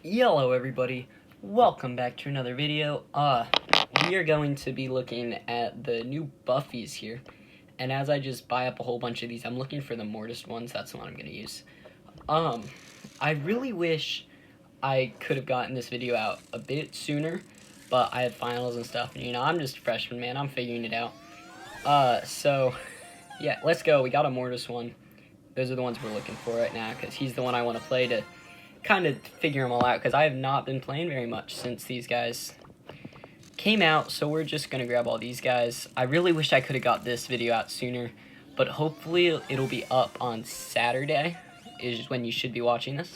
Hello everybody, welcome back to another video. We are going to be looking at the new Buffies here, and as I just buy up a whole bunch of these, I'm looking for the Mortis ones. That's the one I'm going to use. I really wish I could have gotten this video out a bit sooner, but I had finals and stuff, and I'm just a freshman, man. I'm figuring it out. So yeah, let's go. We got a Mortis one. Those are the ones we're looking for right now, because he's the one I want to play to kind of figure them all out, because I have not been playing very much since these guys came out, so we're just going to grab all these guys. I really wish I could have got this video out sooner, but hopefully it'll be up on Saturday, is when you should be watching this.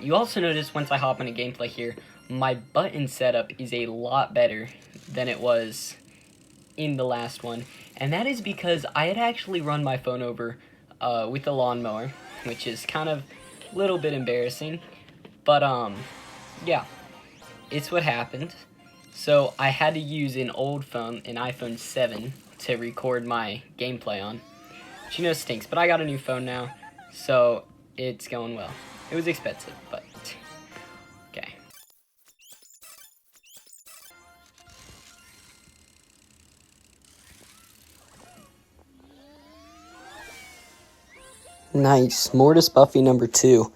You also notice once I hop into gameplay here, my button setup is a lot better than it was in the last one, and that is because I had actually run my phone over with the lawnmower, which is kind of a little bit embarrassing, but yeah, it's what happened. So I had to use an old phone, an iPhone 7, to record my gameplay on, which stinks, but I got a new phone now, so it's going well. It was expensive, but okay. Nice. Mortis Buffy number 2.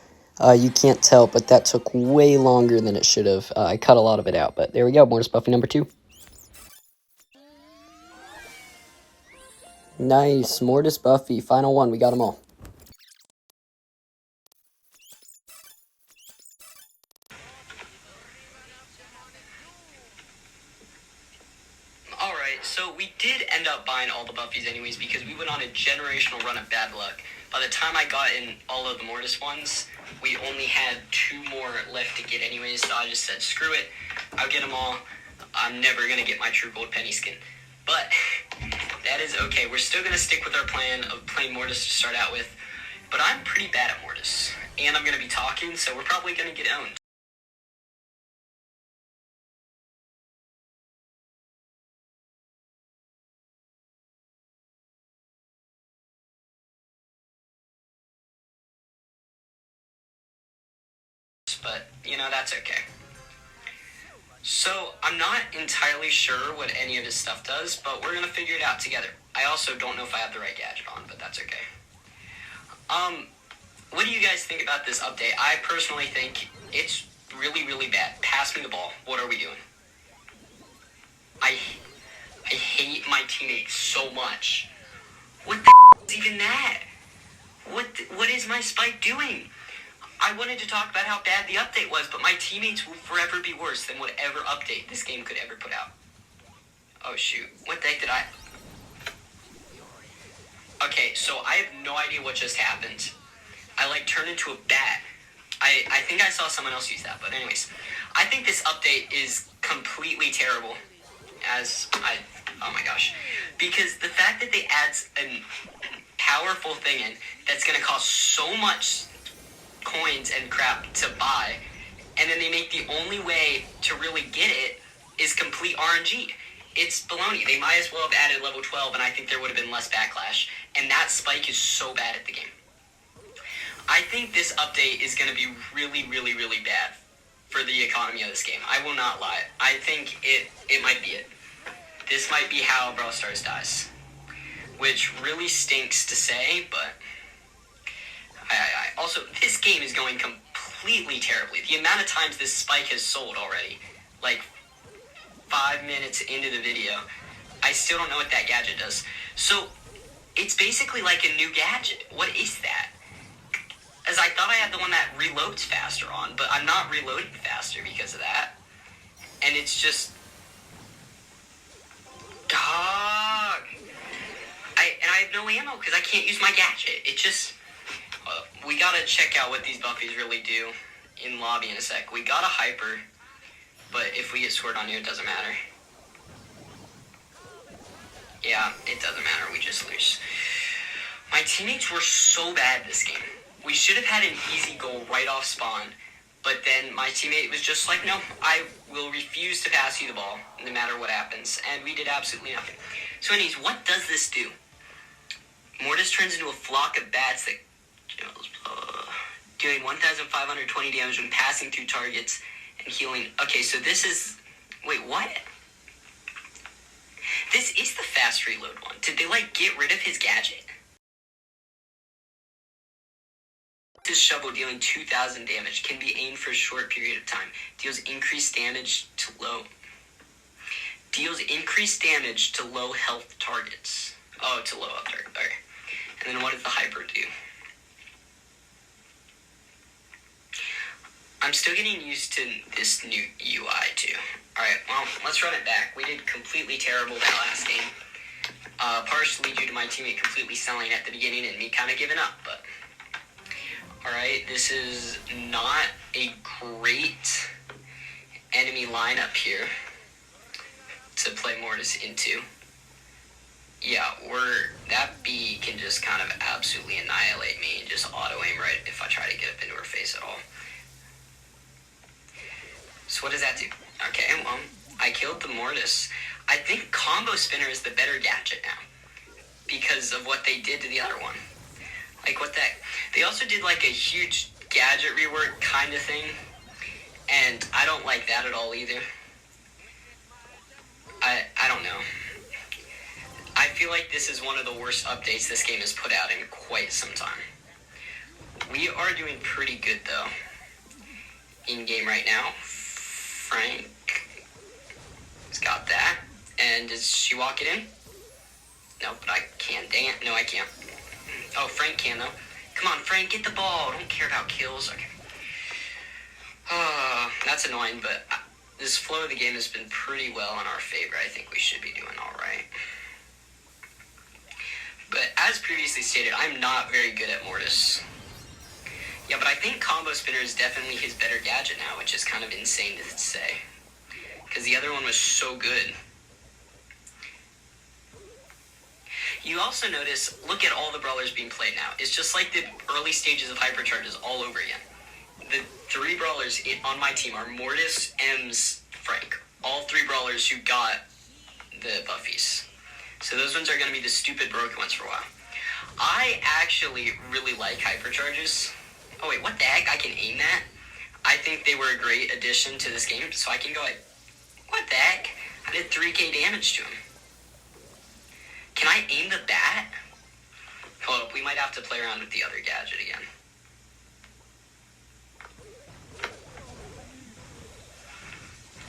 You can't tell, but that took way longer than it should have. I cut a lot of it out, but there we go. Mortis Buffy number 2. Nice. Mortis Buffy. Final one. We got them all. Alright, so we did end up buying all the Buffies anyways, because we went on a generational run of bad luck. By the time I got in all of the Mortis ones, we only had 2 more left to get anyways, so I just said, screw it, I'll get them all. I'm never going to get my true gold penny skin. But that is okay. We're still going to stick with our plan of playing Mortis to start out with. But I'm pretty bad at Mortis, and I'm going to be talking, so we're probably going to get owned. But, that's okay. So, I'm not entirely sure what any of this stuff does, but we're going to figure it out together. I also don't know if I have the right gadget on, but that's okay. What do you guys think about this update? I personally think it's really, really bad. Pass me the ball. What are we doing? I hate my teammates so much. What the is even that? What is my spike doing? I wanted to talk about how bad the update was, but my teammates will forever be worse than whatever update this game could ever put out. Oh shoot, what the heck did I... Okay, so I have no idea what just happened. I turned into a bat. I think I saw someone else use that, but anyways. I think this update is completely terrible, oh my gosh. Because the fact that they add a powerful thing in that's going to cost so much coins and crap to buy, and then they make the only way to really get it is complete RNG. It's baloney. They might as well have added level 12, and I think there would have been less backlash. And that spike is so bad at the game. I think this update is going to be really, really, really bad for the economy of this game. I will not lie. I think it might be it. This might be how Brawl Stars dies. Which really stinks to say, but... Also, this game is going completely terribly. The amount of times this spike has sold already, 5 minutes into the video, I still don't know what that gadget does. So, it's basically like a new gadget. What is that? As I thought I had the one that reloads faster on, but I'm not reloading faster because of that. And it's just... Dog! I have no ammo because I can't use my gadget. It just... we gotta check out what these Buffies really do in lobby in a sec. We got a Hyper, but if we get scored on you, it doesn't matter. Yeah, it doesn't matter. We just lose. My teammates were so bad this game. We should have had an easy goal right off spawn, but then my teammate was just like, no, I will refuse to pass you the ball no matter what happens, and we did absolutely nothing. So anyways, what does this do? Mortis turns into a flock of bats that Dealing 1,520 damage when passing through targets and healing. Okay, so this is... Wait, what? This is the fast reload one. Did they, like, get rid of his gadget? This shovel dealing 2,000 damage can be aimed for a short period of time. Deals increased damage to low health targets. Oh, to low health targets. Okay. And then what does the hyper do? I'm still getting used to this new UI too. Alright, well, let's run it back. We did completely terrible that last game. Partially due to my teammate completely selling at the beginning and me kind of giving up, but... Alright, this is not a great enemy lineup here to play Mortis into. Yeah, that bee can just kind of absolutely annihilate me and just auto-aim right if I try to get up into her face at all. So what does that do? Okay, well, I killed the Mortis. I think Combo Spinner is the better gadget now because of what they did to the other one. Like, what the heck? They also did, like, a huge gadget rework kind of thing, and I don't like that at all either. I don't know. I feel like this is one of the worst updates this game has put out in quite some time. We are doing pretty good, though, in-game right now. Frank has got that. And does she walk it in? No, but I can't. Dang it. No, I can't. Oh, Frank can, though. Come on, Frank, get the ball. Don't care about kills. Okay. That's annoying, but this flow of the game has been pretty well in our favor. I think we should be doing all right. But as previously stated, I'm not very good at Mortis. Yeah, but I think Combo Spinner is definitely his better gadget now, which is kind of insane to say. Because the other one was so good. You also notice, look at all the brawlers being played now. It's just like the early stages of Hypercharges all over again. The three brawlers on my team are Mortis, Ems, Frank. All three brawlers who got the buffies. So those ones are going to be the stupid broken ones for a while. I actually really like Hypercharges. Oh wait, what the heck? I can aim that? I think they were a great addition to this game, so I can go like, what the heck? I did 3k damage to him. Can I aim the bat? Hold up, we might have to play around with the other gadget again.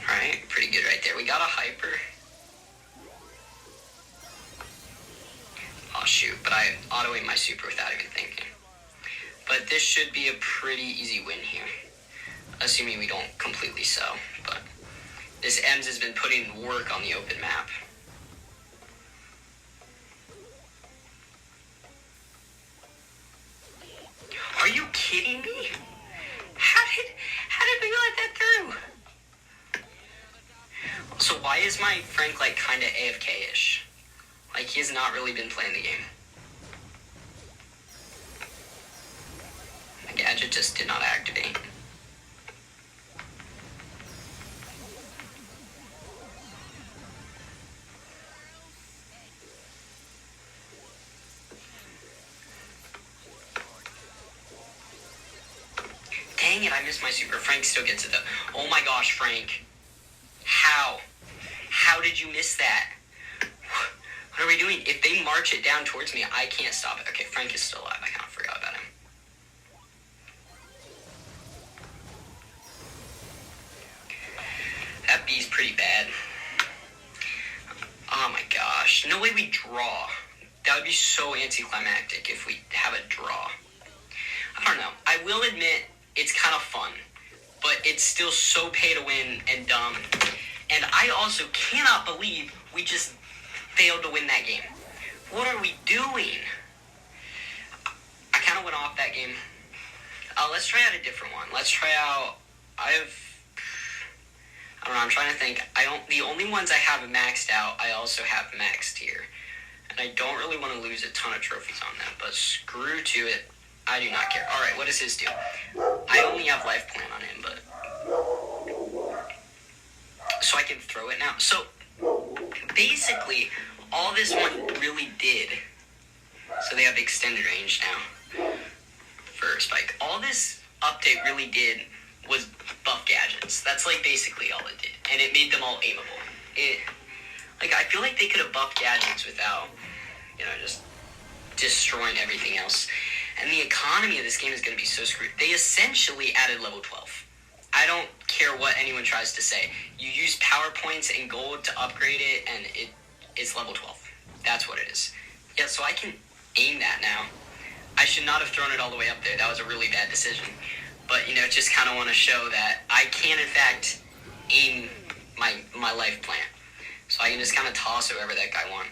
Alright, pretty good right there. We got a hyper. Oh shoot, but I auto-aimed my super without even thinking. But this should be a pretty easy win here. Assuming we don't completely sell. But this Ems has been putting work on the open map. Are you kidding me? How did we let that through? So why is my Frank like kind of AFK-ish? Like he has not really been playing the game. The gadget just did not activate. Dang it, I missed my super. Frank still gets it though. Oh my gosh, Frank. How? How did you miss that? What are we doing? If they march it down towards me, I can't stop it. Okay, Frank is still alive. I kind of forgot about him. That bee's pretty bad. Oh my gosh. No way we draw. That would be so anticlimactic if we have a draw. I don't know. I will admit it's kind of fun, but it's still so pay to win and dumb. And I also cannot believe we just failed to win that game. What are we doing? I kind of went off that game. Let's try out a different one. Let's try out... I don't know, I'm trying to think. The only ones I have maxed out, I also have maxed here. And I don't really want to lose a ton of trophies on them, but screw to it. I do not care. Alright, what does his do? I only have life plan on him, but... So I can throw it now. So, basically, all this one really did... So they have extended range now for Spike. All this update really did was buff gadgets. That's like basically all it did, and it made them all aimable. I feel like they could have buffed gadgets without, just destroying everything else. And the economy of this game is going to be so screwed. They essentially added level 12. I don't care what anyone tries to say. You use power points and gold to upgrade it, and it's level 12. That's what it is. Yeah, so I can aim that now. I should not have thrown it all the way up there. That was a really bad decision. But, just kind of want to show that I can, in fact, aim my life plant. So I can just kind of toss whoever that guy wants.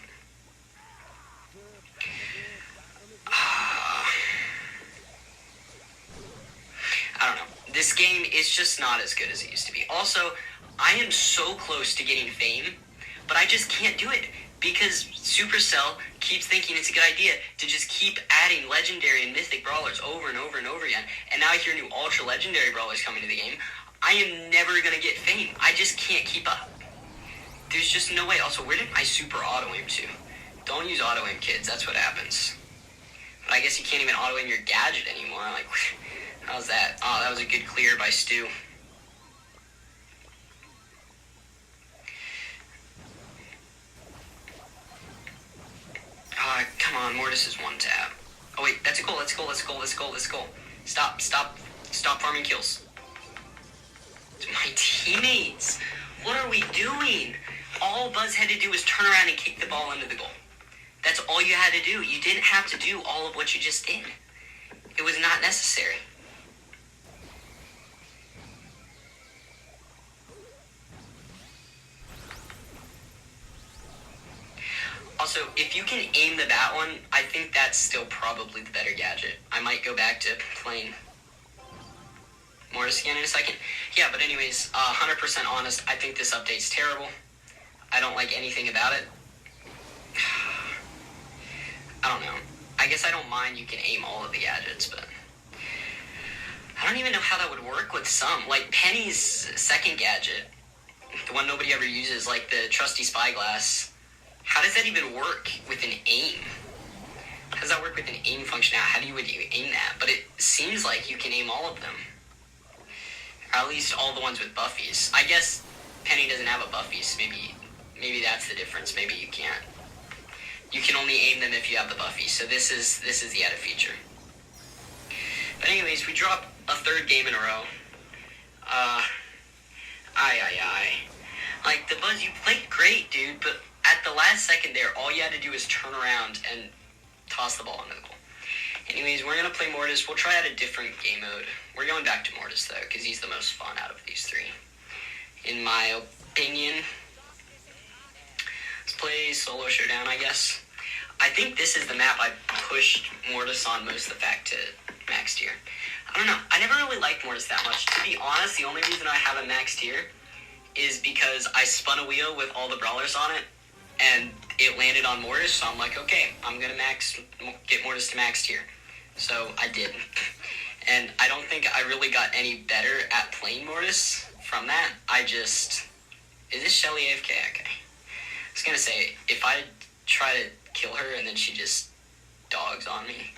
I don't know. This game is just not as good as it used to be. Also, I am so close to getting fame, but I just can't do it because Supercell keeps thinking it's a good idea to just keep adding legendary and mythic brawlers over and over and over again. And now I hear new ultra legendary brawlers coming to the game. I am never going to get fame. I just can't keep up. There's just no way. Also, where did my super auto aim to? Don't use auto aim, kids. That's what happens. But I guess you can't even auto aim your gadget anymore. Like, how's that? Oh, that was a good clear by Stu. Come on, Mortis is one tap. Oh wait, that's a goal. Let's go. Stop farming kills. My teammates, what are we doing? All Buzz had to do was turn around and kick the ball into the goal. That's all you had to do. You didn't have to do all of what you just did. It was not necessary. Also, if you can aim the bat one, I think that's still probably the better gadget. I might go back to playing Mortis again in a second. Yeah, but anyways, 100% honest, I think this update's terrible. I don't like anything about it. I don't know. I guess I don't mind you can aim all of the gadgets, but I don't even know how that would work with some. Like Penny's second gadget, the one nobody ever uses, like the trusty spyglass. How does that even work with an aim? How does that work with an aim function? How would you aim that? But it seems like you can aim all of them. Or at least all the ones with buffies. I guess Penny doesn't have a buffy, so maybe that's the difference. Maybe you can't. You can only aim them if you have the buffy. So this is the added feature. But anyways, we dropped a third game in a row. Like, the Buzz, you played great, dude, but at the last second there, all you had to do was turn around and toss the ball into the goal. Anyways, we're going to play Mortis. We'll try out a different game mode. We're going back to Mortis, though, because he's the most fun out of these three, in my opinion. Let's play Solo Showdown, I guess. I think this is the map I pushed Mortis on most of the fact to max tier. I don't know. I never really liked Mortis that much. To be honest, the only reason I have a max tier is because I spun a wheel with all the brawlers on it, and it landed on Mortis, so I'm like, okay, I'm going to get Mortis to max tier. So I did. And I don't think I really got any better at playing Mortis from that. Is this Shelly AFK? Okay. I was going to say, if I try to kill her and then she just dogs on me.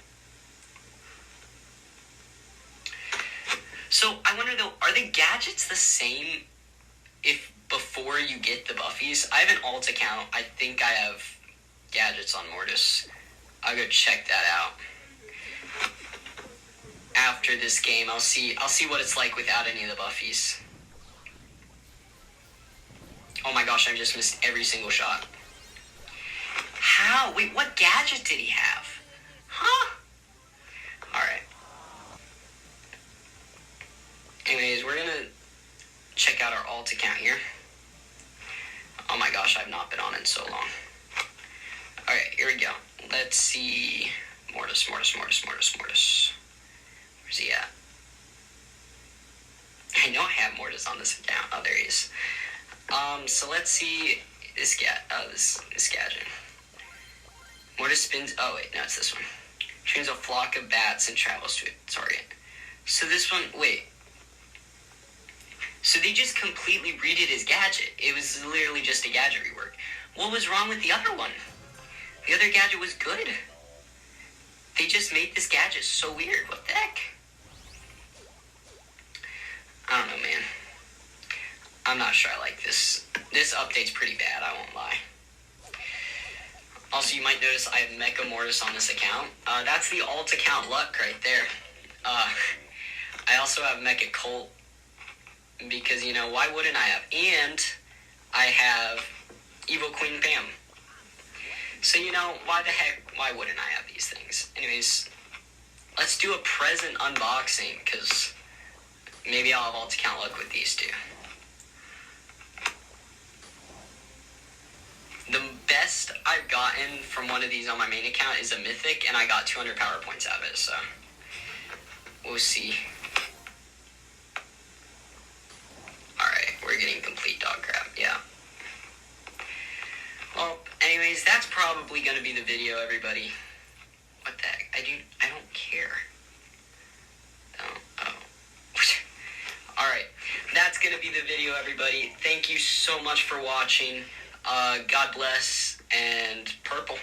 So I wonder though, are the gadgets the same if before you get the buffies? I have an alt account. I think I have gadgets on Mortis. I'll go check that out. After this game, I'll see what it's like without any of the buffies. Oh my gosh, I just missed every single shot. How? Wait, what gadget did he have? Huh? Alright. Anyways, we're gonna check out our alt account here. Oh my gosh, I've not been on it in so long. Alright, here we go. Let's see. Mortis. Where's he at? I know I have Mortis on this account. Oh, there he is. So let's see this gadget. Mortis spins. Oh wait, no, it's this one. Trains a flock of bats and travels to its target. So this one, wait. So they just completely redid his gadget. It was literally just a gadget rework. What was wrong with the other one? The other gadget was good. They just made this gadget so weird. What the heck? I don't know, man. I'm not sure I like this. This update's pretty bad, I won't lie. Also, you might notice I have Mecha Mortis on this account. That's the alt account luck right there. I also have Mecha Colt because, you know, why wouldn't I have? And I have Evil Queen Pam. So, you know, why the heck, why wouldn't I have these things? Anyways, let's do a present unboxing because maybe I'll have alt account luck with these two. The best I've gotten from one of these on my main account is a mythic, and I got 200 power points out of it, so we'll see. Alright, we're getting complete dog crap, yeah. Well, anyways, that's probably going to be the video, everybody. What the heck? I don't care. Oh. Alright, that's going to be the video, everybody. Thank you so much for watching. God bless, and purple.